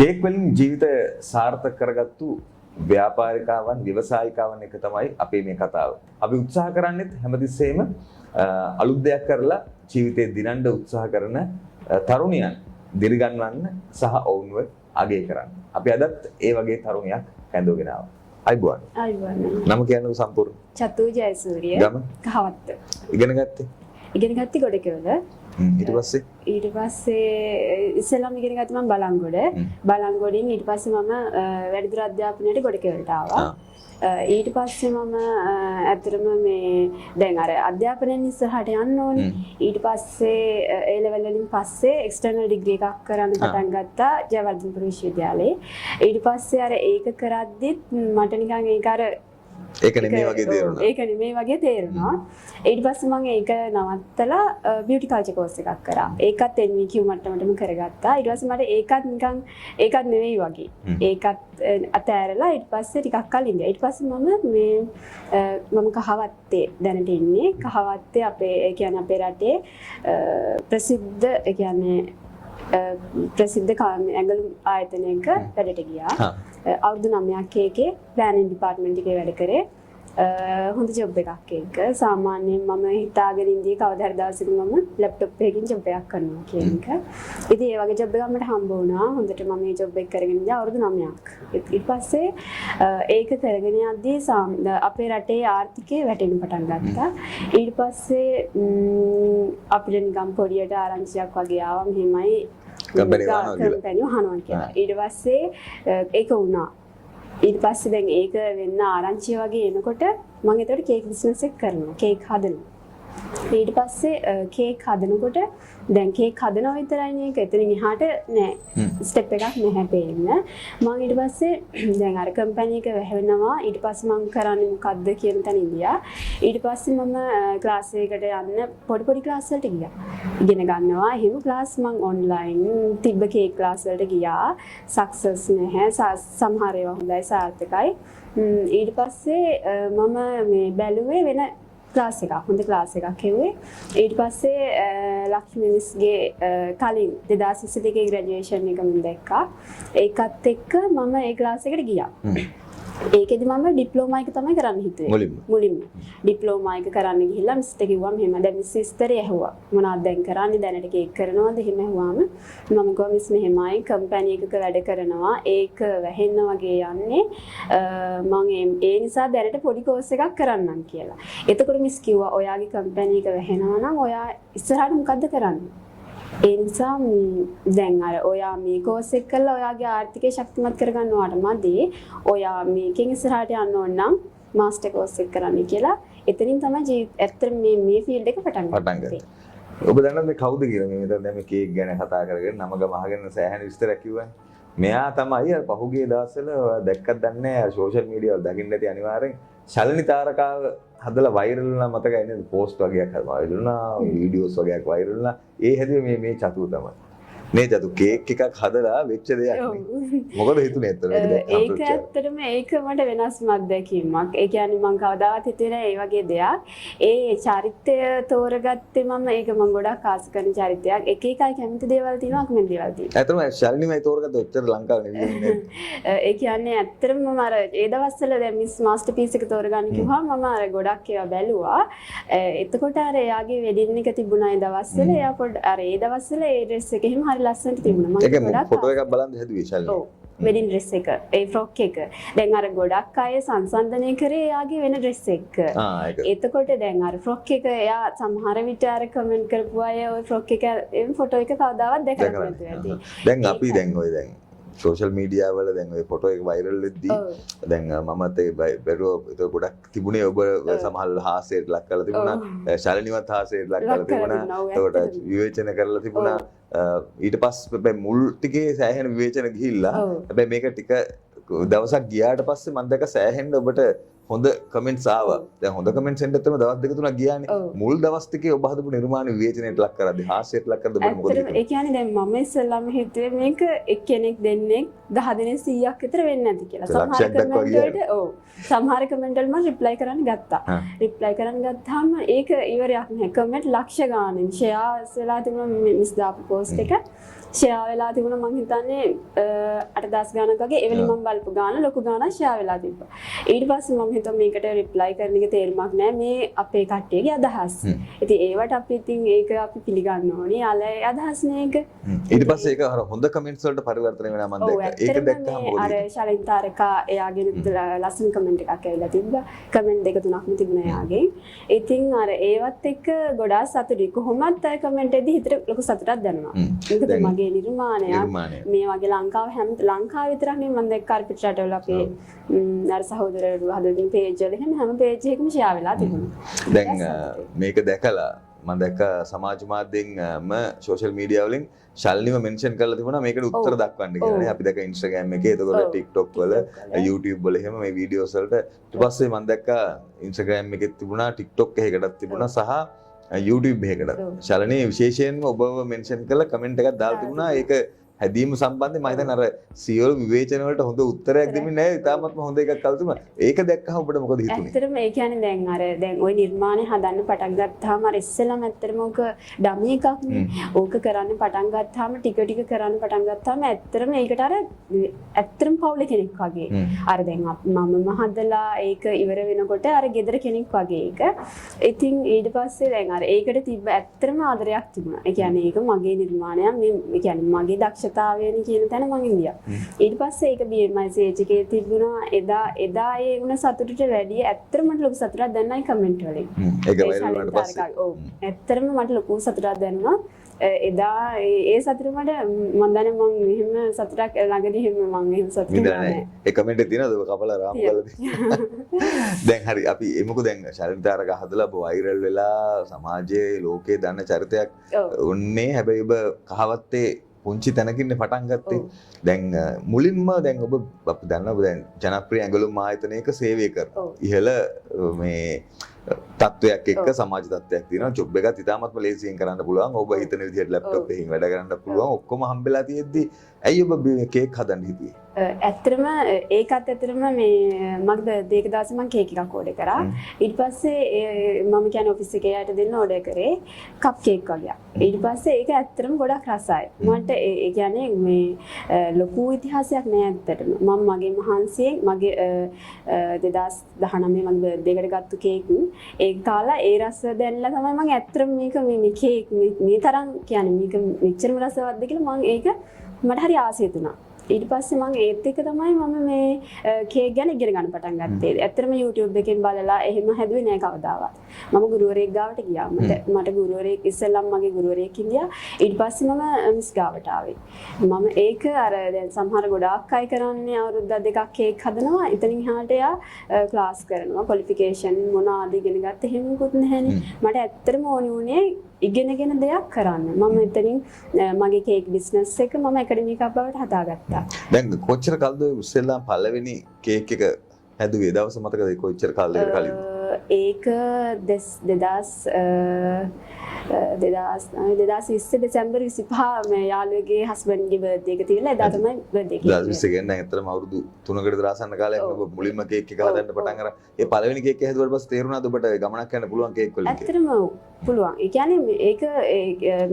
Cake වලින් ජීවිතය සාර්ථක කරගත්තු ව්‍යාපාරිකාවන් ව්‍යවසායිකාවන් එක තමයි අපේ මේ කතාව. අපි උත්සාහ කරන්නේත් හැමතිස්සෙම අලුත් දෙයක් කරලා ජීවිතේ දිනන්න උත්සාහ කරන තරුණියන් දිරිගන්වන්න සහ ඔවුන්ව අගය කරන්න. අපි අදත් ඒ වගේ තරුණියක් හැඳෝගෙන ආවා. අයිබෝන්. අයිබෝන්. නම කියන්නේ සම්පූර්ණ. චතු ජයසූරිය. ගම කහවත්ත. ඉගෙන ගත්තේ? ඉගෙන ගත්තේ ගොඩකවල. ඊට පස්සේ ඉස්සෙල්ලාම ඉගෙන ගත්තේ මම බලංගොඩ. බලංගොඩින් ඊට පස්සේ මම වැඩිදුර අධ්‍යාපනයට ගොඩකවලට ආවා. ඊට පස්සේ මම ඇත්තටම මේ දැන් අර අධ්‍යාපනයෙන් ඉස්සරහට යන්න ඕනේ. ඊට පස්සේ A level වලින් පස්සේ එක්ස්ටර්නල් ඩිග්‍රී එකක් කරන්න පටන් ගත්තා ජයවර්ධනපුර විශ්වවිද්‍යාලයේ. ඊට පස්සේ අර ඒක කරද්දිත් මට නිකන් ඒක අර ඒක නෙමෙයි වගේ තේරුණා. ඒක නෙමෙයි වගේ තේරුණා. ඊට පස්සේ මම ඒක නවත්තලා බියුටි කල්චර් කෝස් එකක් කරා. ඒකත් NVQ මට්ටමටම කරගත්තා. ඊට පස්සේ මට ඒකත් නිකන් ඒකත් නෙමෙයි වගේ. ඒකත් අතෑරලා ඊට පස්සේ ටිකක් කල් ඉඳලා. ඊට පස්සේ මම කහවත්තේ දැනට ඉන්නේ. කහවත්තේ අපේ ඒ කියන්නේ අපේ රටේ ප්‍රසිද්ධ ඒ කියන්නේ ප්‍රසිද්ධ ඇඟලුම් ආයතනයක වැඩට ගියා. අවුරුදු 9ක් ඒකේ ප්ලෑනින් ඩිපාර්ට්මන්ට් එකේ වැඩ කරේ. හොඳ ජොබ් එකක් ඒක. සාමාන්‍යයෙන් මම හිතාගෙන ඉඳී කවදා හරි දවසක මම ලැප්ටොප් එකකින් ජොබ් එකක් කරනවා කියන එක. ඉතින් ඒ වගේ ජොබ් එකක් මට හම්බ වුණා. හොඳට මම මේ ජොබ් එක කරගෙන ඉඳලා අවුරුදු 9ක්. ඊට පස්සේ ඒක කරගෙන යද්දී අපේ රටේ ආර්ථිකය වැටෙන්න පටන් ගත්තා. ඊට පස්සේ අපිට නිකම් පොඩියට ආරංචියක් වගේ ආවා මෙහෙමයි කම්පැනි වහනවා කියලා. ඊට පස්සේ ඒක වුණා. ඊට පස්සේ දැන් ඒක වෙන්න ආරංචිය වගේ එනකොට මම ඒතකොට කේක් බිස්නස් එක කරනවා. කේක් හදනවා. ඊට පස්සේ කේක් හදනකොට දැන් කේක් හදනවා විතරයි නේ. ඒක එතනින් එහාට නෑ. ස්ටෙප් එකක් නැහැ පේන්න. මම ඊට පස්සේ දැන් අර කම්පැනි එක වැහෙනවා. ඊට පස්සේ මම කරන්නේ මොකද්ද කියන තැන ඉඳියා. ඊට පස්සේ මම ක්ලාස් එකකට යන්න පොඩි ක්ලාස් වලට ගියා. ඉගෙන ගන්නවා. එහෙම ක්ලාස් මම ඔන්ලයින් තිබ්බ කේක් ක්ලාස් වලට ගියා. සක්සස් නැහැ. සමහර ඒවා හොඳයි සාර්ථකයි. ඊට පස්සේ මම මේ බැලුවේ වෙන ක්ලාස් එකක්. හොඳ ක්ලාස් එකක් හෙව්වේ. ඊට පස්සේ ලක්ෂ්මී මිස්ගේ කලින් 2022 ග්‍රැජුවේෂන් එක මම දැක්කා. ඒකත් එක්ක මම ඒ ක්ලාස් එකට ගියා. ඒකෙදි මම ඩිප්ලෝමා එක තමයි කරන්න හිතුවේ. මුලින්ම ඩිප්ලෝමා එක කරන්න ගිහිල්ලා මිස්ට කිව්වා මෙහෙම දැන් මිස් ඉස්තරේ ඇහුවා. මොනවද දැන් කරන්නේ දැනට කේක් කරනවද එහෙම ඇහුවාම මම කිව්වා මිස් මෙහෙමයි කම්පැනි එකක වැඩ කරනවා. ඒක වැහෙන්න වගේ යන්නේ. මම ඒ නිසා දැනට පොඩි කෝස් එකක් කරන්නම් කියලා. එතකොට මිස් කිව්වා ඔයාගේ කම්පැනි එක වැහෙනවා නම් ඔයා ඉස්සරහට මොකද්ද කරන්නේ? ඒ නිසා දැන් අර ඔයා මේ කෝස් එක කරලා ඔයාගේ ආර්ථිකය ශක්තිමත් කරගන්නවාට මදි. ඔයා මේකෙන් ඉස්සරහට යන්න ඕන නම් මාස්ටර් කෝස් එක කරන්න කියලා. එතනින් තමයි ඇත්තට මේ ෆීල්ඩ් එක පටන් ගත්තේ. ඔබ දන්නවද මේ කවුද කියලා? මේ මෙතන දැන් මේ කේක් ගැන කතා කරගෙන නම ගම අහගෙන සෑහෙන විස්තරයක් කිව්වනේ. මෙයා තමයි අර පහුගිය දවස්වල දැක්කත් දන්නේ නැහැ සෝෂල් මීඩියා වල දකින්න ඇති අනිවාර්යෙන් ශලනි තාරකාව හදලා වෛරල් වුණා මතකයි නේද? පෝස්ට් වගේක් වෛරල් වුණා, වීඩියෝස් වගේක් වෛරල් වුණා. ඒ හැදුවේ මේ චතුව තමයි. මේ චතු කේක් එකක් හදලා වෙච්ච දෙයක් නේ. මොකද හිතුනේ ඇත්තටම ඒක ඇත්තටම ඒක මට වෙනස්ම අත්දැකීමක්. ඒ කියන්නේ මම කවදාවත් හිතුවේ නෑ මේ වගේ දෙයක්. ඒ චරිතය තෝරගත්තේ මම ඒක මම ගොඩක් ආස කරන චරිතයක්. එක එකයි කැමති දේවල් තියෙනවා කැමති දේවල් තියෙනවා. ඇත්තටම ශාලිනිමයි තෝරගත්තේ ඔච්චර ලංකාවේ නෙවෙයි. ඒ කියන්නේ ඇත්තටම මම අර ඒ දවස්වල දැන් මිස් මාස්ටර්පීස් එක තෝරගන්න කිව්වම මම අර ගොඩක් ඒවා බැලුවා. එතකොට අර එයාගේ වෙඩින් එක තිබුණා ඒ දවස්වල. එයා අර ඒ දවස්වල ඒ ඩ්‍රෙස් එක එහෙම හරි ලස්සනට තිබුණා. මම ඒක ෆොටෝ එකක් බලන් හැදුවේ ශාලිනි. ඔව්. වෙඩින් ඩ්‍රෙස් එක ඒ ෆ්‍රොක් එක. දැන් අර ගොඩක් අය සංසන්දනය කරේ එයාගේ වෙන ඩ්‍රෙස් එක. එතකොට දැන් අර ෆ්‍රොක් එක එයා සමහර විට අර කමෙන්ට් කරපු අය ওই ෆ්‍රොක් එක ෆොටෝ එක කවදාවත් දැකලා නැතුව ඇති. දැන් අපි දැන් සෝෂල් මීඩියා වල දැන් ඔය ෆොටෝ එක වෛරල් වෙද්දී දැන් මමත් ඒ බැලුවා ඒක ගොඩක් තිබුණේ ඔබ සමහර හාස්‍යයට ලක් කරලා තිබුණා. ශාලිනිවත් හාස්‍යයට ලක් කරලා තිබුණා. ඒකට විවේචන කරලා තිබුණා. ඊට පස්සේ මුල් ටිකේ සෑහෙන විවේචන ගිහිල්ලා හැබැයි මේක ටික දවසක් ගියාට පස්සේ මම දැක්ක සෑහෙන්න ඔබට හොඳ කමෙන්ට්ස් ආවා. දැන් හොඳ කමෙන්ට්ස් එන්න තමයි දවස් දෙක තුනක් ගියානේ. මුල් දවස් ටිකේ ඔබ හදපු නිර්මාණ විවේචනයට ලක් කරද්දී හාස්‍යයට ලක් කරද්දී ඔබ මොකද හිතුවේ? ඒ කියන්නේ දැන් මම ඉස්සෙල්ලාම හිතුවේ මේක එක්කෙනෙක් දෙන්නෙක් 10 දෙනෙක් 100ක් විතර වෙන්නේ නැති කියලා. සමහර කමෙන්ට් වලට ඔව් සමහර කමෙන්ට් වල මම රිප්ලයි කරන්න ගත්තා. රිප්ලයි කරන්න ගත්තාම ඒක ඉවරයක් නැහැ. කමෙන්ට් ලක්ෂ ගානෙන් ෂෙයාර්ස් වෙලා තිබුණා මිස් දාපු පෝස්ට් එක. ෂෙයා වෙලා තිබුණා මං හිතන්නේ 8000 ගානක් වගේ එවලි මම බලපු ගාන ලොකු ගානක් ෂෙයා වෙලා තිබ්බා. ඊට පස්සේ මම හිතුවා මේකට රිප්ලයි කරන එක තේරුමක් නැහැ මේ අපේ කට්ටියගේ අදහස්. ඉතින් ඒවට අපි ඉතින් ඒක අපි පිළිගන්න ඕනේ. යාලේ අදහස් නේක. ඊට පස්සේ ඒක අර හොඳ කමෙන්ට්ස් වලට පරිවර්තනය වෙනවා මම දැක්කා. ඒක දැක්කම මොකද? අර ශලින් තාරකා එයාගේ ලස්සන කමෙන්ට් එකක් ඇවිල්ලා තිබ්බා. කමෙන්ට් දෙක තුනක්ම තිබුණා එයාගේ. ඉතින් අර ඒවත් එක්ක ගොඩාක් සතුටුයි. කොහොමත් අය කමෙන්ට් එකදී හිතට ලොකු සතුටක් දැනුණා. මොකද මගේ නිර්මාණයක් මේ වගේ ලංකාව විතරක් නෙමෙයි මම දැක්ක අර පිට රටවල අපේ අර සහෝදරවරු හදන පේජ් වල හැම පේජ් එකකම ෂෙයා වෙලා තිබුණා. දැන් මේක දැකලා මම දැක්ක සමාජ මාධ්‍යෙන්ම සෝෂල් මීඩියා වලින් ශල්නිව මෙන්ෂන් කරලා තිබුණා මේකට උත්තර දක්වන්න කියලා නේ. අපි දැක්ක Instagram එකේ එතකොට TikTok වල YouTube වල එහෙම මේ වීඩියෝස් වලට ඊට පස්සේ මම දැක්ක Instagram එකෙත් තිබුණා TikTok එකකටත් තිබුණා සහ YouTube එකකට. ශලනේ විශේෂයෙන්ම ඔබව මෙන්ෂන් කරලා කමෙන්ට් එකක් දාලා තිබුණා. ඒක හැදීම සම්බන්ධයෙන් මම හිතන්නේ අර සියලු විවේචන වලට හොඳ උත්තරයක් දෙමින් නැහැ. ඉතාමත්ම හොඳ එකක් කළා තිබුණා. ඒක දැක්කම ඔබට මොකද හිතුනේ? ඇත්තටම ඒ කියන්නේ දැන් ওই නිර්මාණය හදන්න පටන් ගත්තාම අර ඉස්සෙල්ලාම ඇත්තටම ඕක ඩමි එකක් නේ. ඕක කරන්න පටන් ගත්තාම ටික ටික කරන්න පටන් ගත්තාම ඇත්තටම ඒකට අර ඇත්තටම පවුලේ කෙනෙක් වගේ. අර දැන් මම හදලා ඒක ඉවර වෙනකොට අර ගෙදර කෙනෙක් වගේ ඒක. ඉතින් ඊට පස්සේ දැන් අර ඒකට තිබ්බ ඇත්තටම ආදරයක් තිබුණා. ඒ කියන්නේ ඒක මගේ නිර්මාණයක්. මේ කියන්නේ මගේ දක්ෂතාවයනේ කියන තැන මම ඉන්දියා. ඊට පස්සේ ඒක BMICH එකේ තිබුණා එදා ඒ වුණ සතුටට වැඩිය ඇත්තටම මට ලොකු සතුටක් දැනුණා කමෙන්ට් වලින්. ඒක වයිරල් වුණාට පස්සේ. ඔව්. ඇත්තටම මට ලොකු සතුටක් දැනුණා. එදා ඒ සතුට මට මම දන්නේ මම මෙහෙම සතුටක් ළඟදී එහෙම මම එහෙම සතුටක් නෑ. ඒ කමෙන්ට් එක තියෙනවද ඔබ කපලා රාම් කරලා තියෙනවද? දැන් හරි අපි එමුකෝ දැන් ශලින්තාරක හදලා වයිරල් වෙලා සමාජයේ ලෝකේ දන්න චරිතයක් උන්නේ හැබැයි ඔබ කහවත්තේ පුංචි තැනකින් පටන් ගත්තේ. දැන් මුලින්ම දැන් ඔබ අපි දන්නවා ඔබ දැන් ජනප්‍රිය ඇඟලුම් ආයතනයක සේවය කරනවා. ඉහළ මේ තත්වයක් එක්ක සමාජ තත්වයක් තියෙනවා. ජොබ් එකත් ඉතාමත්ම ලේසියෙන් කරන්න පුළුවන්. ඔබ හිතන විදිහට ලැප්ටොප් එකකින් වැඩ කරන්න පුළුවන්. ඔක්කොම හම්බෙලා තියෙද්දි ඇයි ඔබ කේක් හදන්න හිතුවේ? ඇත්තටම ඒකත් ඇත්තටම මේ මගේ බර්ත්ඩේ එක දවසේ මම කේක් එකක් ඕඩර් කරා. ඊට පස්සේ මම කියන්නේ ඔෆිස් එකේ යට දෙන්න ඕඩර් කරේ කප් කේක් වගේ. ඊට පස්සේ ඒක ඇත්තටම ගොඩක් රසයි. මට ඒ කියන්නේ මේ ලොකු ඉතිහාසයක් නෑ ඇත්තටම. මම මගේ මහන්සියෙන් මගේ 2019 මගේ බර්ත්ඩේ එකට ගත්ත කේක් ඒක කාලා ඒ රස දැනලා තමයි මම ඇත්තටම මේක මේ කේක් මේ තරම් කියන්නේ මේක මෙච්චරම රසවත්ද කියලා මම ඒක මට හරි ආසයි තුනා. ඊට පස්සේ මම ඒත් එක තමයි මම මේ කේක් ගැන ඉගෙන ගන්න පටන් ගත්තේ. ඇත්තටම YouTube එකෙන් බලලා එහෙම හැදුවේ නෑ කවදාවත්. මම ගුරුවරයෙක් ගාවට ගියා. මට ගුරුවරයෙක් ඉස්සෙල්ලම් මගේ ගුරුවරයෙක් ඉන්දියා. ඊට පස්සේ මම මිස් ගාවට ආවේ. මම ඒක අර දැන් සමහර ගොඩාක් අය කරන්නේ අවුරුද්ද දෙකක් කේක් හදනවා. එතනින් එහාට යා ක්ලාස් කරනවා. ක්වොලිෆිකේෂන් මොනවාද ඉගෙන ගත්ත එහෙම මොකුත් නැහැනේ. මට ඇත්තටම ඕනේ උනේ ඉගෙනගෙන දෙයක් කරන්න. මම එතනින් මගේ කේක් බිස්නස් එක මම ඇකඩමි එකක් බවට හදාගත්තා. දැන් කොච්චර කල්ද ඉස්සෙල්ලාම පළවෙනි කේක් එක හැදුවේ? දවස මතකද කොච්චර කාලයකට කලින්ද? ඒක 2020 දෙසැම්බර් 25 මේ යාළුවගේ හස්බන්ඩ්ගේ බර්ත්ඩේ එක තියලා එදා තමයි බර්ත්ඩේ කේක්. 2020 කියන්නේ ඇත්තටම අවුරුදු 3කට විතර ආසන්න කාලයක් ඔබ මුලින්ම කේක් එක හදන්න පටන් අරන් ඒ පළවෙනි කේක් එක හැදුවාට පස්සේ තේරුණාද ඔබට ගමනක් යන්න පුළුවන් කේක් වලින්? ඇත්තටම පුළුවන්. ඒ කියන්නේ ඒක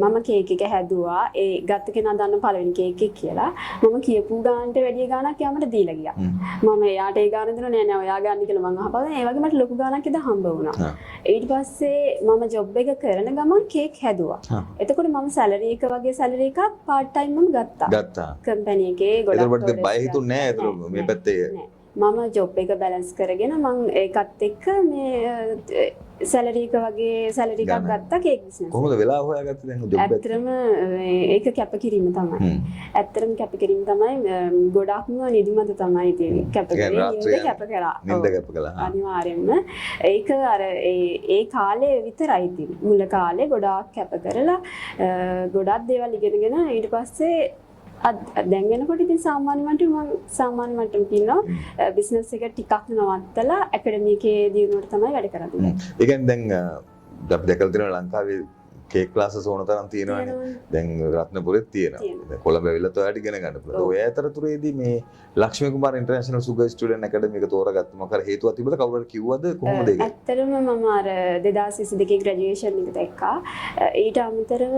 මම කේක් එක හැදුවා. ඒ ගත්ත කෙනා දන්න පළවෙනි කේක් එක කියලා. මම කියපු ගානට වැඩි ගානක් යාමට දීලා ගියා. මම එයාට ඒ ගාන දෙනවා නෑ නෑ ඔයා ගන්න කියලා මම අහපුවා. ඒ වගේ මට ලොකු ගානක් එදා හම්බ වුණා. ඊට පස්සේ මම ජොබ් එක කරන ගමන් කේක් හැදුවා. එතකොට මම සැලරි එක වගේ සැලරි එකක් පාර්ට් ටයිම් මම ගත්තා. කම්පැනි එකේ ගොඩක් ඒකට බය හිතුන්නේ නෑ ඒතර මේ පැත්තේ. මම ජොබ් එක බැලන්ස් කරගෙන මම ඒකත් එක්ක මේ සැලරි එක වගේ සැලරි එකක් ගත්තා කේක් බිස්නස්. කොහොමද වෙලා හොයාගත්තේ දැන් ජොබ් එක? ඇත්තටම ඒක කැපකිරීම තමයි. ඇත්තටම කැපකිරීම තමයි ගොඩක්ම නිදිමත තමයි තියෙන්නේ. කැපකිරීම කැප කරා. නින්ද කැප කළා. අනිවාර්යෙන්ම ඒක අර ඒ කාලේ විතරයි තියෙන්නේ. මුල කාලේ ගොඩාක් කැප කරලා ගොඩක් දේවල් ඉගෙනගෙන ඊට පස්සේ දැන් වෙනකොට ඉතින් සාමාන්‍ය මට්ටමක ඉන්නවා බිස්නස් එක ටිකක් නවත්තලා ඇකඩමි එකේ දිනුවට තමයි වැඩ කරන්නේ. ඒ කියන්නේ දැන් අපි දැකලා තියෙනවා ලංකාවේ කේක් ක්ලාසස් ඕන තරම් තියෙනවානේ. දැන් රත්නපුරෙත් තියෙනවා. කොළඹ ඇවිල්ලා ඔයාලට ඉගෙන ගන්න පුළුවන්. ඔය අතරතුරේදී මේ Lakshmi Kumara international sugar student ඇකඩමි එක තෝරගත්ත මොකද හේතුවක් තිබුණද කවුරුහරි කිව්වද කොහොමද ඒක? ඇත්තටම මම අර 2022 ග්‍රැජුවේෂන් එක දැක්කා. ඊට අමතරව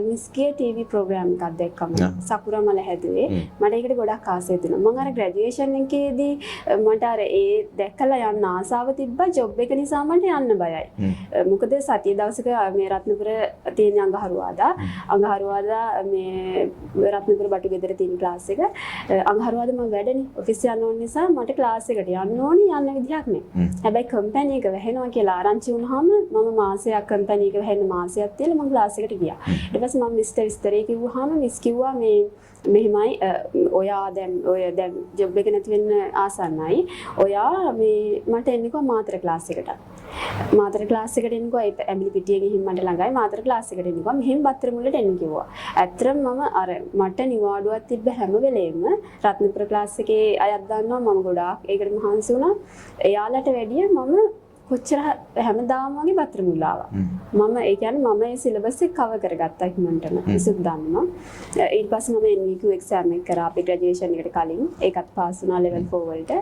මිස්ගේ ටීවී ප්‍රෝග්‍රෑම් එකක් දැක්කම සකුරා මල හැදුවේ. මට ඒකට ගොඩක් ආසයි තියෙනවා. මම අර ග්‍රැජුවේෂන් එකේදී මට අර ඒ දැක්කලා යන්න ආසාව තිබ්බා. ජොබ් එක නිසා මට යන්න බයයි. මොකද සතිය දවසක මේ රත්නපුර තියෙන අඟහරුවාදා මේ රත්නපුර බටු ගෙදර තියෙන ක්ලාස් එක අඟහරුවාදා මම වැඩනේ ඔෆිස් යන්න ඕන නිසා මට ක්ලාස් එකට යන්න ඕනි යන්න විදිහක් නෑ. හැබැයි කම්පැනි එක වැහෙනවා කියලා ආරංචි වුණාම මම මාසයක් කම්පැනි එක වැහෙන්න මාසයක් තියලා මම ක්ලාස් එකට ගියා. ඊට පස්සේ මම මිස්ටර් විස්තරේ කිව්වහම මිස් කිව්වා මේ මෙහෙමයි ඔයා දැන් ජොබ් එක නැති වෙන්න ආසන්නයි. ඔයා මේ මට එන්නකෝ මාතර ක්ලාස් එකට. මාතර ක්ලාස් එකට එන්නකෝ ඇඹිලි පිටියේ ගිහින් මට ළඟයි මාතර ක්ලාස් එකට එන්නකෝ මෙහෙම බත්තර මුල්ලට එන්න කිව්වා. ඇත්තටම මම අර මට නිවාඩුවක් තිබ්බ හැම වෙලේම රත්නපුර ක්ලාස් එකේ අයත් දන්නවා මම ගොඩාක් ඒකට මහන්සි වුණා. එයාලට වැඩිය මම කොච්චර හැමදාම වගේ බත්තර මුල්ල ආවා. මම ඒ කියන්නේ මම ඒ සිලබස් එක කවර් කරගත්තා ඉක්මනටම. විසුත් දන්නවා. ඊට පස්සේ මම NVQ එක්සෑම් එක කරා අපේ ග්‍රැජුවේෂන් එකට කලින්. ඒකත් පාස් වුණා level 4 වලට.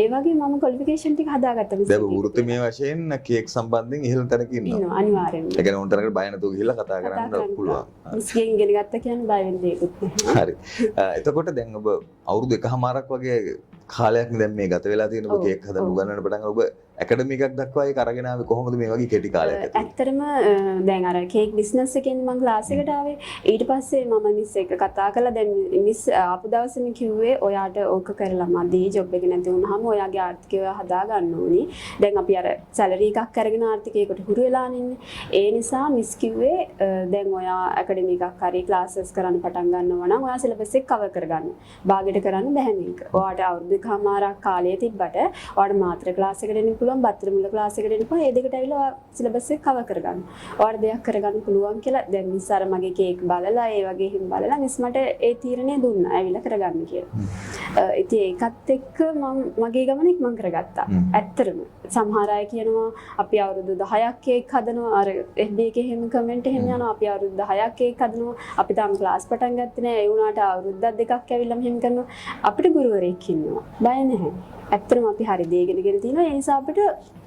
ඒ වගේ මම ක්වොලිෆිකේෂන් ටික හදාගත්තා. දැන් වෘත්තිමය වශයෙන් කේක් සම්බන්ධයෙන් ඉහළ තැනක ඉන්නවා. ඉන්නවා අනිවාර්යෙන්ම. ඒ කියන්නේ උන් තරකට බය නැතුව ගිහිල්ලා කතා කරන්න පුළුවන්. මිස්ගෙන් ඉගෙන ගත්තා කියන්නේ බය වෙන්න දෙයක්වත් නැහැ. හරි. එතකොට දැන් ඔබ අවුරුදු එකහමාරක් වගේ කාලයක් දැන් මේ ගත වෙලා තියෙන ඔබ කේක් හදන්න උගන්නන්න පටන් ඔබ ඇකඩමි එකක් දක්වා ඒක අරගෙන ආවේ කොහොමද මේ වගේ කෙටි කාලයක් ඇතුළත? ඇත්තටම දැන් අර කේක් බිස්නස් එකෙන් මම ක්ලාස් එකට ආවේ. ඊට පස්සේ මම මිස් එක කතා කළා. දැන් මිස් ආපු දවසේම කිව්වේ ඔයාට ඕක කරලා මදි ජොබ් එක නැති වුනහම ඔයාගේ ආර්ථිකය හදා ගන්න ඕනි. දැන් අපි අර සැලරි එකක් අරගෙන ආර්ථිකයකට හුරු වෙලා ඉන්නේ. ඒ නිසා මිස් කිව්වේ දැන් ඔයා ඇකඩමි එකක් හරි ක්ලාසස් කරන්න පටන් ගන්නවා නම් ඔයා සිලබස් එක කවර් කරගන්න. බාගෙට කරන්න බැහැ මේක. ඔයාට අවුරුදු එකමාරක් කාලය තිබ්බට ඔයාට මාත්‍ර ක්ලාස් එකට එන්න පුළුවන් බත්තර මුල ක්ලාස් එකට එනකොට ඒ දෙකට ඇවිල්ලා සිලබස් එක කවර් කරගන්න. ඔයාලට දෙයක් කරගන්න පුළුවන් කියලා දැන් මිස් අර මගේ කේක් බලලා ඒ වගේ හිම් බලලා මිස් මට ඒ තීරණය දුන්නා ඇවිල්ලා කරගන්න කියලා. ඉතින් ඒකත් එක්ක මම මගේ ගමන ඉක්මන් කරගත්තා. ඇත්තටම සමහර අය කියනවා අපි අවුරුදු 10ක් කේක් හදනවා අර FB එකේ හැම කමෙන්ට් එහෙම යනවා අපි අවුරුදු 10ක් කේක් හදනවා අපි තාම ක්ලාස් පටන් ගත්තේ නැහැ ඒ වුණාට අවුරුද්දක් දෙකක් ඇවිල්ලා මෙහෙම කරනවා අපිට ගුරුවරයෙක් ඉන්නවා බය නැහැ. ඇත්තටම අපි හරි දේ ඉගෙනගෙන තියෙනවා ඒ නිසා අපිට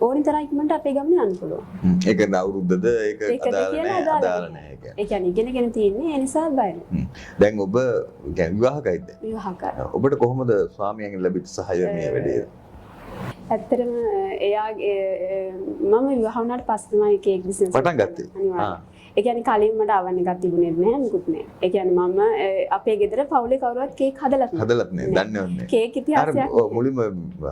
ඕනි තරම් ඉක්මනට අපේ ගමන යන්න පුළුවන්. ඒක අවුරුද්දද ඒක අදාළ නැහැ ඒක. ඒ කියන්නේ ඉගෙනගෙන තියෙන්නේ ඒ නිසා බය නැහැ. දැන් ඔබ විවාහකයිද? විවාහකයි. ඔබට කොහොමද ස්වාමියාගෙන් ලැබිච්ච සහාය මේ වැඩේ? ඇත්තටම එයාගේ මම විවාහ වුණාට පස්සේ තමයි කේක් බිස්නස් පටන් ගත්තේ. අනිවාර්යයෙන්. ඒ කියන්නේ කලින් මට අවන්න එකක් තිබුණේ නැහැ මුකුත් නැහැ. ඒ කියන්නේ මම අපේ ගෙදර පවුලේ කවුරුවත් කේක් හදලත් නැහැ. දන්නේ නැහැ. කේක් ඉතිහාසයක්. ඔව් මුලින්ම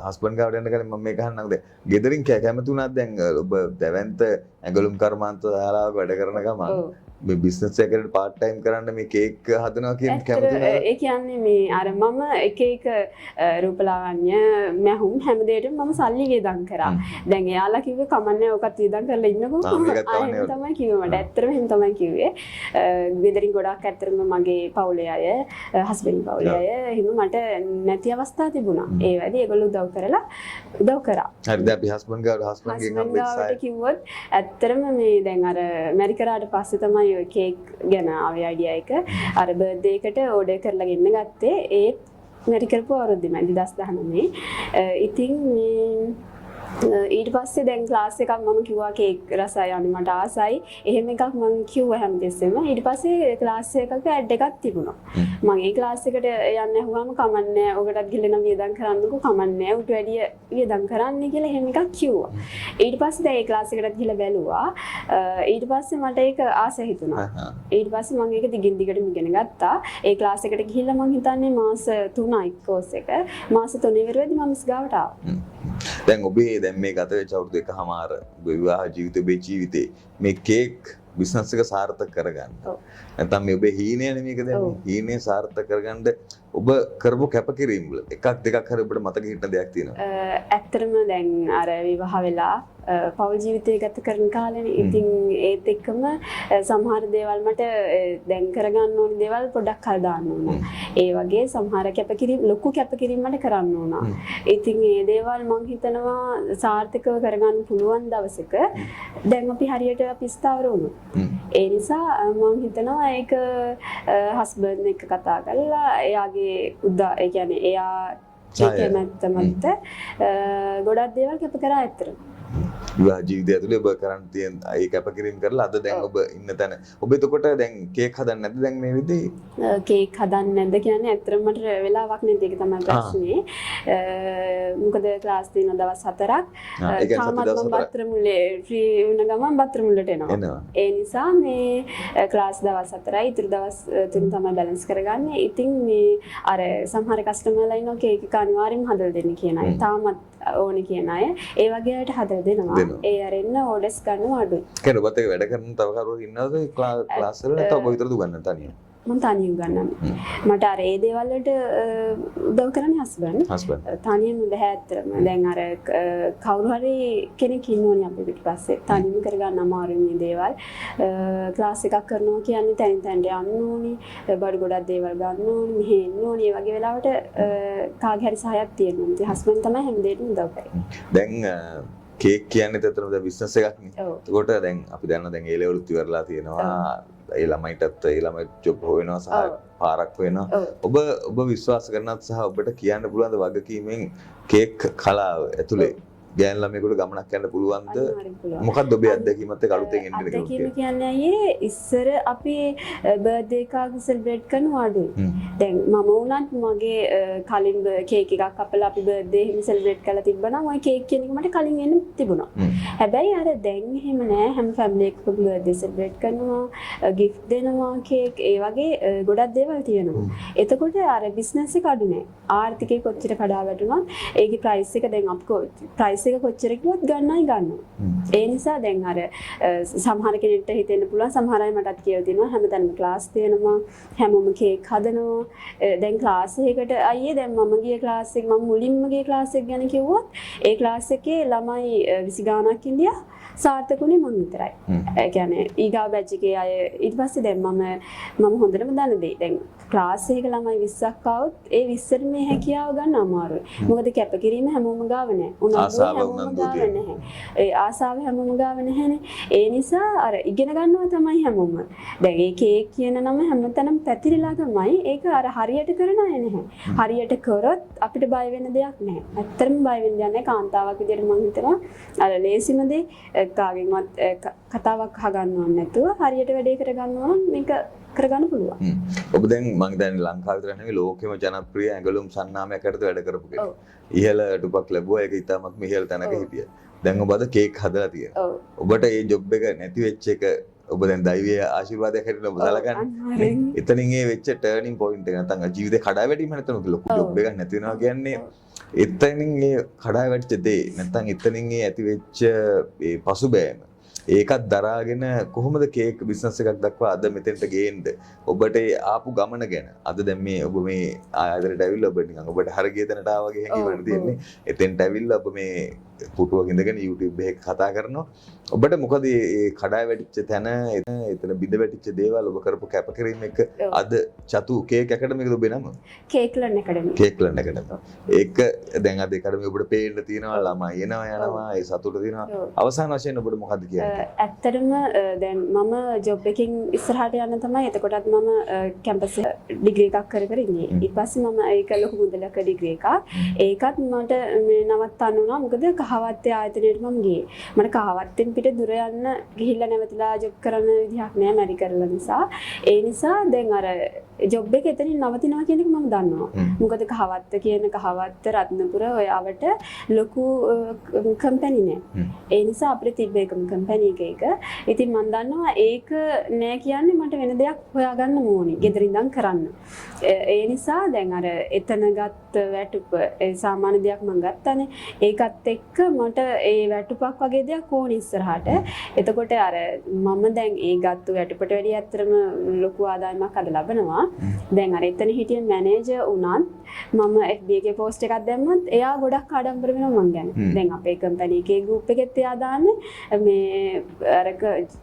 හස්බන්ඩ් ගාවට යන්න කලින් මම මේක අහන්නම්ද ගෙදරින් කැමති වුණාද දැන් ඔබ දැවැන්ත ඇඟලුම් කර්මාන්ත දාලා වැඩ කරන ගමන් මේ බිස්නස් එකකට පාර්ට් ටයිම් කරන්න මේ කේක් හදනවා කියන කැමති නේද? ඒ කියන්නේ මේ අර මම එක එක රූපලාවන්‍ය මැහුම් හැම දෙයකටම මම සල්ලි වේදම් කරා. දැන් එයාලා කිව්වේ කමන්නේ ඔකත් වේදම් කරලා ඉන්නකෝ. එහෙම තමයි කිව්වේ මට. ඇත්තටම එහෙම තමයි කිව්වේ. ගෙදරින් ගොඩාක් ඇත්තටම මගේ පවුලේ අය, හස්බන්ඩ් පවුලේ අය එහෙම මට නැති අවස්ථා තිබුණා. ඒ වැඩි ඒගොල්ලෝ උදව් කරා. හරිද අපි හස්බන්ඩ්ගෙන් හම්බෙච්ච කිව්වොත් ඇත්තටම මේ දැන් අර ඇමරිකාට පස්සේ තමයි ඔය කේක් ගැන ආවේ අයිඩියා එක. අර බර්ත්ඩේ එකට ඕඩර් කරලා ගෙන්න ගත්තේ ඒත් මෙරි කරපු අවුරුද්දෙම 2019. ඉතින් ඊට පස්සේ දැන් ක්ලාස් එකක් මම කිව්වා කේක් රසයි යන්නේ මට ආසයි. එහෙම එකක් මම කිව්වා හැමදෙස්සෙම. ඊට පස්සේ ක්ලාස් එකක ඇඩ් එකක් තිබුණා. මම ඒ ක්ලාස් එකට යන්න ඇහුවාම කමන්නේ ඔකටත් ගිහලා වියදම් කරන්නකෝ කමන්නේ උට වැඩි වියදම් කරන්න කියලා එහෙම එකක් කිව්වා. ඊට පස්සේ දැන් ඒ ක්ලාස් එකට ගිහලා බැලුවා. ඊට පස්සේ මට ඒක ආස හිතුණා. ඊට පස්සේ මම ඒක දිගින් දිගටම ඉගෙන ගත්තා. ඒ ක්ලාස් එකට ගිහිල්ලා මම හිතන්නේ මාස 3යි කෝස් එක. මාස 3 ඉවරෙද්දි මම මිස් ගාවට ආවා. දැන් ඔබේ දැන් මේ ගත වෙච්ච අවුරුදු එකමාර විවාහ ජීවිතේ ඔබේ ජීවිතේ මේ කේක් බිස්නස් එක සාර්ථක කරගන්න. නැත්නම් මේ ඔබේ හීනයනේ මේක දැන් හීනේ සාර්ථක කරගන්න ඔබ කරපු කැපකිරීම වල එකක් දෙකක් හරි ඔබට මතක හිටින දෙයක් තියෙනවා. ඇත්තටම දැන් අර විවාහ වෙලා පෞල් ජීවිතය ගත කරන කාලෙනේ. ඉතින් ඒත් එක්කම සමහර දේවල් මට දැන් කරගන්න ඕන දේවල් පොඩ්ඩක් කල් දාන්න ඕන. ඒ වගේ සමහර ලොකු කැපකිරීම් මට කරන්න ඕන. ඉතින් මේ දේවල් මම හිතනවා සාර්ථකව කරගන්න පුළුවන් දවසක දැන් අපි හරියට අපි ස්ථාවර වුණොත්. ඒ නිසා මම හිතනවා ඒක හස්බන්ඩ් එක්ක කතා කරලා එයාගේ ඒ කියන්නේ එයා කැමැත්ත මත ගොඩක් දේවල් කැප කරා ඇත්තට. විවාහ ජීවිතය ඇතුලේ ඔබ කරන් තියෙන ඒ කැපකිරීම කරලා අද දැන් ඔබ ඉන්න තැන ඔබ එතකොට දැන් කේක් හදන්නේ නැද්ද දැන් මේ විදිහේ කේක් හදන්නේ නැද්ද කියන්නේ ඇත්තටම මට වෙලාවක් නැති එක තමයි ප්‍රශ්නේ. මොකද ක්ලාස් තියෙන දවස් 4ක් තාමත් මම බත්තර මුල්ලේ ෆ්‍රී වුණ ගමන් බත්තර මුල්ලට එනවා. ඒ නිසා මේ ක්ලාස් දවස් 4යි ඉතුරු දවස් 3 තමයි බැලන්ස් කරගන්නේ. ඉතින් මේ අර සමහර කස්ටමර්ලා ඉන්නවා කේක් එක අනිවාර්යෙන්ම හදලා දෙන්න කියන අය. තාමත් ඕනේ කියන අය ඒ වගේ අයට හදලා දෙනවා. ඒ අරින්න ඕඩර්ස් ගන්නවා අඩුයි. කෙනෙක් ඔබත් එක්ක වැඩ කරන තව කවුරු ඉන්නවද ක්ලාස් වල නැත්නම් ඔබ විතරද උගන්වන්නේ තනියම? මම තනියම උගන්වන්නේ. මට අර ඒ දේවල් වලට උදව් කරන්නේ හස්බන්ඩ්. තනියම බෑ ඇත්තටම. දැන් අර කවුරු හරි කෙනෙක් ඉන්න ඕනේ අපේ පිටිපස්සේ. තනියම කරගන්න අමාරුයි මේ දේවල්. ක්ලාස් එකක් කරනවා කියන්නේ තැනින් තැනට යන්න ඕනේ. බඩ ගොඩක් දේවල් ගන්න ඕනේ. මෙහෙ එන්න ඕනේ. මේ වගේ වෙලාවට කාගේ හරි සහායක් තියෙන්න ඕනේ. ඉතින් හස්බන්ඩ් තමයි හැමදේටම උදව් කරන්නේ. දැන් කේක් කියන්නේ ඇත්තටම දැන් බිස්නස් එකක් නේ. ඒකට දැන් අපි දන්නවා දැන් ඒ ලෙවල් ඉවරලා තියෙනවා. ඒ ළමයිටත් ඒ ළමයි ජොබ් හොයනවා සහ පාරක් වෙනවා. ඔබ විශ්වාස කරනත් සහ ඔබට කියන්න පුළුවන් ද වගකීමෙන් කේක් කලාව ඇතුලේ ගෑන් ළමයෙකුට ගමනක් යන්න පුළුවන්ද? මොකක්ද ඔබේ අත්දැකීමත් එක්ක අලුතෙන් එන්නේ කියලා? අත්දැකීම කියන්නේ අයියේ ඉස්සර අපි බර්ත්ඩේ එකක් සෙලිබ්‍රේට් කරනවා අඩුයි. දැන් මම වුණත් මගේ කලින් කේක් එකක් අපලා අපි බර්ත්ඩේ එහෙම සෙලිබ්‍රේට් කරලා තිබ්බනම් ওই කේක් කියන එක මට කලින් එන්න තිබුණා. හැබැයි අර දැන් එහෙම නෑ. හැම ෆැමිලි එකකම බර්ත්ඩේ සෙලිබ්‍රේට් කරනවා, ගිෆ්ට් දෙනවා, කේක් ඒ වගේ ගොඩක් දේවල් තියෙනවා. එතකොට අර බිස්නස් එක අඩු නෑ. ආර්ථිකය කොච්චර කඩා වැටුණත් ඒකේ ප්‍රයිස් එක දැන් අප්කෝ ප්‍රයිස් එක කොච්චර කිව්වත් ගන්නයි ගන්නවා. ඒ නිසා දැන් අර සමහර කෙනෙක්ට හිතෙන්න පුළුවන් සමහර අය මටත් කියලා දෙනවා හැමතැනම ක්ලාස් තියෙනවා හැමෝම කේක් හදනවා. දැන් ක්ලාස් එකකට අයියේ දැන් මම ගිය ක්ලාස් එක මම මුලින්ම ගිය ක්ලාස් එක ගැන කිව්වොත් ඒ ක්ලාස් එකේ ළමයි 20 ගාණක් ඉන්දියා සාර්ථකුනේ මම විතරයි. ඒ කියන්නේ ඊගා බැච් එකේ අය ඊට පස්සේ දැන් මම හොඳටම දන්න දෙයි. දැන් ක්ලාස් එකක ළමයි 20ක් ආවොත් ඒ 20 මේ හැකියාව ගන්න අමාරුයි. මොකද කැපකිරීම හැමෝම ගාව නැහැ. ඒ ආසාව හැමෝම ගාව නැහැනේ. ඒ නිසා අර ඉගෙන ගන්නවා තමයි හැමෝම. දැන් ඒ කේක් කියන නම හැමතැනම පැතිරිලා තමයි. ඒක අර හරියට කරන අය නැහැ. හරියට කරොත් අපිට බය වෙන දෙයක් නැහැ. ඇත්තටම බය වෙන්න දෙයක් නැහැ. කාන්තාවක් විදියට මම හිතනවා අර ලේසිම දේ කාගෙන්වත් කතාවක් අහගන්නව නැතුව හරියට වැඩේ කරගන්නවා නම් මේක කරගන්න පුළුවන්. ඔබ දැන් මම දැන් ලංකාව විතර නෙවෙයි ලෝකෙම ජනප්‍රිය ඇඟලුම් සන්නාමයක් අරට වැඩ කරපු කෙනෙක්. ඉහළ ටුපක් ලැබුවා ඒක ඉතාමත් ඉහළ තැනක හිටියා. දැන් ඔබ අද කේක් හදලා තියෙනවා. ඔබට මේ ජොබ් එක නැති වෙච්ච එක ඔබ දැන් දෛවීය ආශිර්වාදයක් හැටියට ඔබ සලකන්නේ. එතනින් ඒ වෙච්ච ටර්නින් පොයින්ට් එක නැත්නම් ජීවිතේ කඩා වැටීම නැත්නම් ලොකු ජොබ් එකක් නැති වෙනවා කියන්නේ එතනින් ඒ කඩා වැටිච්ච දේ නැත්නම් එතනින් ඒ ඇති වෙච්ච ඒ පසුබෑම ඒකත් දරාගෙන කොහොමද කේක් බිස්නස් එකක් දක්වා අද මෙතෙන්ට ගේන්න ඔබට ආපු ගමන ගැන අද දැන් මේ ඔබ මේ ආයතනයට ඇවිල්ලා ඔබ නිකන් ඔබට හරිය තැනට ආවා වගේ හැඟීමක් තියෙන්නේ එතෙන්ට ඇවිල්ලා ඔබ මේ පුටුවක ඉඳගෙන YouTube එකේ කතා කරනවා ඔබට මොකද මේ කඩා වැටිච්ච තැන එතන බිඳ වැටිච්ච දේවල් ඔබ කරපු කැපකිරීම එක අද චතු කේක් ඇකඩමි එකද ඔබේ නම කේක්ලන් ඇකඩමි කේක්ලන් ඇකඩමි ඒක දැන් අද ඇකඩමි ඔබට පේන්න තියෙනවා ළමයි එනවා යනවා ඒ සතුට තියෙනවා අවසාන වශයෙන් ඔබට මොකද්ද කියන්නේ ඇත්තටම දැන් මම ජොබ් එකකින් ඉස්සරහට යන්න තමයි එතකොටත් මම කැම්පස් ඩිග්‍රී එකක් කර ඉන්නේ ඊට පස්සේ මම ඒක ලොකු මුදලක ඩිග්‍රී එකක් ඒකත් මට මේ නවත්තන්න උනා මොකද කහවත්තේ ආයතනයට මම ගියේ මට කහවත්තෙන් පිට දුර යන්න ගිහිල්ලා නැවතිලා ජොබ් කරන්න විදිහක් නෑ මැරි කරලා නිසා ඒ නිසා දැන් අර ජොබ් එක එතනින් නවතිනවා කියන එක මම දන්නවා මොකද කහවත්ත කියන කහවත්ත රත්නපුර ඔයාවට ලොකු කම්පැනි නෑ ඒ නිසා අපිට තිබ්බ එකම කම්පැනි එක ඉතින් මම දන්නවා ඒක නෑ කියන්නේ මට වෙන දෙයක් හොයාගන්න ඕනේ ගෙදර ඉඳන් කරන්න ඒ නිසා දැන් අර එතන ගත්ත වැටුප ඒ සාමාන්‍ය දෙයක් මම ගත්තානේ ඒකත් එක්ක මට ඒ වැටුපක් වගේ දෙයක් ඕනේ ඉස්සරහට එතකොට අර මම දැන් ඒ ගත්ත වැටුපට වැඩිය ඇත්තටම ලොකු ආදායමක් අද ලබනවා වුණා. දැන් අර එතන හිටිය මැනේජර් උනත් මම FB එකේ පෝස්ට් එකක් දැම්මත් එයා ගොඩක් ආඩම්බර වෙනවා මං ගැන. දැන් අපේ කම්පැනි එකේ ගෲප් එකෙත් එයා දාන්නේ මේ අර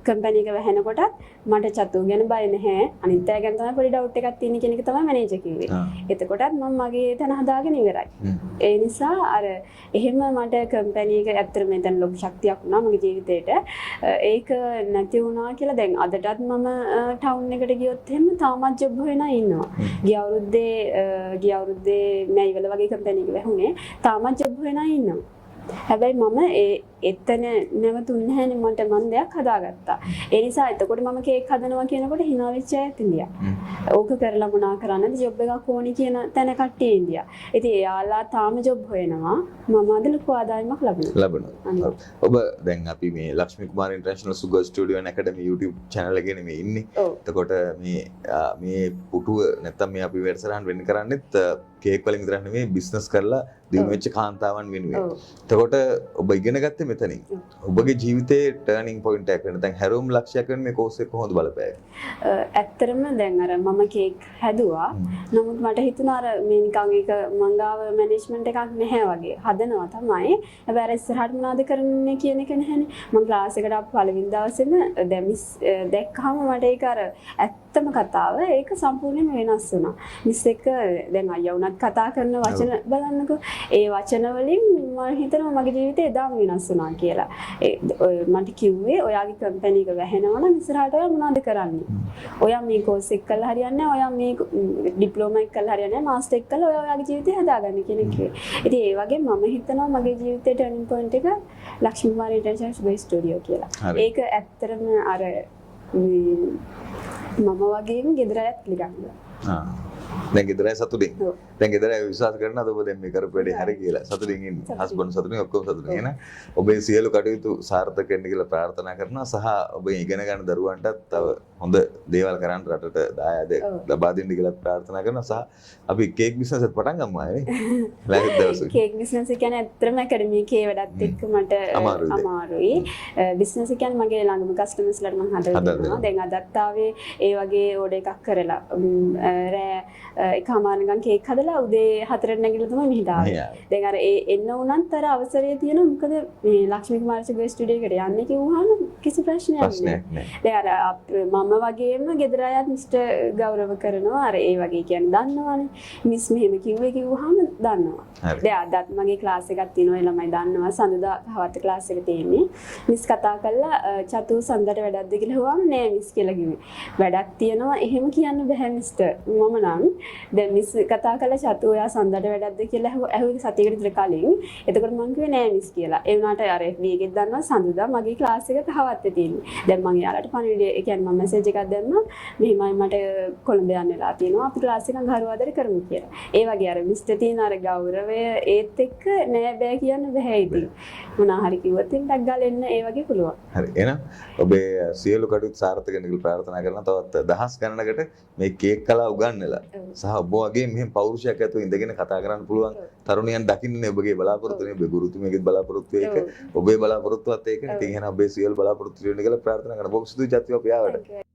කම්පැනි එක වැහෙනකොටත් මට චතු ගැන බය නැහැ. අනිත් අය ගැන තමයි පොඩි ඩවුට් එකක් තියෙන කියන එක තමයි මැනේජර් කිව්වේ. එතකොටත් මම මගේ තැන හදාගෙන ඉවරයි. ඒ නිසා අර එහෙම මට කම්පැනි එක ඇත්තට මෙතන ලොකු ශක්තියක් වුණා මගේ ජීවිතේට. ඒක නැති වුණා කියලා දැන් අදටත් මම ටවුන් එකට ගියොත් එහෙම තාමත් ජොබ් හොයනා ඉන්නවා. ගිය අවුරුද්දේ මැයිවල වගේ කම්පැනි එක වැහුනේ තාමත් ජොබ් හොයනා ඉන්නවා. හැබැයි මම එතන නැවතුන්නේ නැහැනේ මට මන් දෙයක් හදාගත්තා. ඒ නිසා එතකොට මම කේක් හදනවා කියනකොට hina වෙච්ච අයත් ඉන්දියා. ඕක කරලා මොනා කරන්නද ජොබ් එකක් ඕනි කියන තැන කට්ටිය ඉන්දියා. ඉතින් එයාලා තාම ජොබ් හොයනවා. මම අද ලොකු ආදායමක් ලබනවා. ඔබ දැන් අපි මේ Lakshmi Kumara international sugar studio and academy YouTube channel එකේ නෙමෙයි ඉන්නේ. එතකොට මේ පුටුව නැත්තම් මේ අපි වැඩසටහන් වෙන්න කරන්නේත් කේක් වලින් විතරක් නෙමෙයි බිස්නස් කරලා දිනු වෙච්ච කාන්තාවන් වෙනුවෙන්. එතකොට ඔබ ඉගෙන ගත්තේ මෙතනින්. ඔබගේ ජීවිතේ ටර්නින් පොයින්ට් එකක් වෙන. දැන් හැරෝම් ලක්ෂයක් වෙන මේ කෝස් එක කොහොමද බලපෑවේ? ඇත්තටම දැන් අර මම කේක් හැදුවා. නමුත් මට හිතුණා අර මේ නිකන් ඒක මංගාව මැනේජ්මන්ට් එකක් නැහැ වගේ. හදනවා තමයි. හැබැයි අර ඉස්සරහට මොනවද කරන්නේ කියන එක නැහැනේ. මම ක්ලාස් එකට ආපු පළවෙනි දවසේම දැක්කහම මට ඒක අර ඇත්තම කතාව ඒක සම්පූර්ණයෙන්ම වෙනස් වුණා. මිස් එක දැන් අයියා උනත් කතා කරන වචන බලන්නකෝ. ඒ වචන වලින් මම හිතනවා මගේ ජීවිතේ එදාම වෙනස් වුණා කියලා. මට කිව්වේ ඔයාගේ කම්පැනි එක වැහෙනවා නම් ඉස්සරහට ඔයා මොනවද කරන්නේ? ඔයා මේ කෝස් එක කළා හරියන්නේ නැහැ. ඔයා මේ ඩිප්ලෝමා එක කළා හරියන්නේ නැහැ. මාස්ටර් එක කළා ඔයා ඔයාගේ ජීවිතය හදාගන්න කියන එක. ඉතින් ඒ වගේ මම හිතනවා මගේ ජීවිතේ ටර්නින් පොයින්ට් එක Lakshmi Kumara international sugar studio කියලා. ඒක ඇත්තටම අර මම වගේම ගෙදර අයත් පිළිගන්නවා. දැන් ගෙදරයි සතුටින්. දැන් ගෙදරයි විශ්වාස කරනවාද ඔබ දැන් මේ කරපු වැඩේ හරි කියලා. සතුටින් ඉන්නේ. හස්බන්ඩ් සතුටින් ඔක්කොම සතුටින්. එහෙනම් ඔබේ සියලු කටයුතු සාර්ථක වෙන්න කියලා ප්‍රාර්ථනා කරනවා සහ ඔබ ඉගෙන ගන්න දරුවන්ටත් තව හොඳ දේවල් කරන්න රටට දායාද ලබා දෙන්න කියලා ප්‍රාර්ථනා කරනවා සහ අපි කේක් බිස්නස් එක පටන් ගමු ආයේ. ලැබෙත් දවසක. කේක් බිස්නස් එක කියන්නේ ඇත්තටම ඇකඩමි එකේ වැඩත් එක්ක මට අමාරුයි. බිස්නස් එක කියන්නේ මගේ ළඟම කස්ටමර්ස්ලාට මම හදලා දෙනවා. දැන් අදත් ආවේ ඒ වගේ ඕඩර් එකක් කරලා රෑ එකමාරනිකන් කේක් හදලා උදේ 4ට නැගිටලා තමයි මෙහෙට ආවේ. දැන් අර එන්න උනත් අර අවසරය තියෙනවා. මොකද මේ ලක්ෂ්මී කුමාර සුගර් ස්ටුඩියෝ එකට යන්නේ කිව්වහම කිසි ප්‍රශ්නයක් නැහැ. දැන් අර මම වගේම ගෙදර අයත් මිස්ටර් ගෞරව කරනවා. අර ඒ වගේ කියන්නේ දන්නවනේ. මිස් මෙහෙම කිව්වේ කිව්වහම දන්නවා. දැන් අදත් මගේ ක්ලාස් එකක් තියෙනවා. ඒ ළමයි දන්නවා. සඳුදා හවත ක්ලාස් එක තියෙන්නේ. මිස් කතා කළා චතු සඳට වැඩක්ද කියලා හුවාම නෑ මිස් කියලා කිව්වේ. වැඩක් තියෙනවා එහෙම කියන්න බෑ මිස්ටර්. මම නම් දැන් මිස් කතා කළා චතු ඔයා සඳට වැඩක්ද කියලා ඇහුවේ සතියකට විතර කලින්. එතකොට මම කිව්වේ නෑ මිස් කියලා. ඒ වුණාට අර FB එකෙත් දන්නවා සඳුදා මගේ ක්ලාස් එක හවත්තේ තියෙන්නේ. දැන් මම යාලට පණිවිඩය ඒ කියන්නේ මම මැසේජ් එකක් දැම්මා. මෙහෙමයි මට කොළඹ යන්න වෙලා තියෙනවා. අපි ක්ලාස් එකක් ගහරුවාදට කරමු කියලා. ඒ වගේ අර මිස්ටර් තියෙන අර ගෞරවය ඒත් එක්ක නෑ බෑ කියන්න බෑ ඉතින්. මොනවා හරි කිව්වොත් ඉතින් ටක් ගාලා එන්න ඒ වගේ පුළුවන්. හරි. එහෙනම් ඔබේ සියලු කටයුතු සාර්ථක වෙන්න කියලා ප්‍රාර්ථනා කරනවා. තවත් දහස් ගණනකට මේ කේක් කලා උගන්වලා සහ ඔබ වගේ මෙහෙම පෞරුෂයක් ඇතුව ඉඳගෙන කතා කරන්න පුළුවන් තරුණියන් දකින්නේ ඔබගේ බලාපොරොත්තුනේ ඔබේ ගුරුතුමියගේ බලාපොරොත්තු ඒක ඔබේ බලාපොරොත්තුවත් ඒක. ඉතින් එහෙනම් ඔබේ සියලු බලාපොරොත්තු වෙන්න කියලා ප්‍රාර්ථනා කරනවා. බොහොම ස්තුතියි ජාතිව අපි ආවට.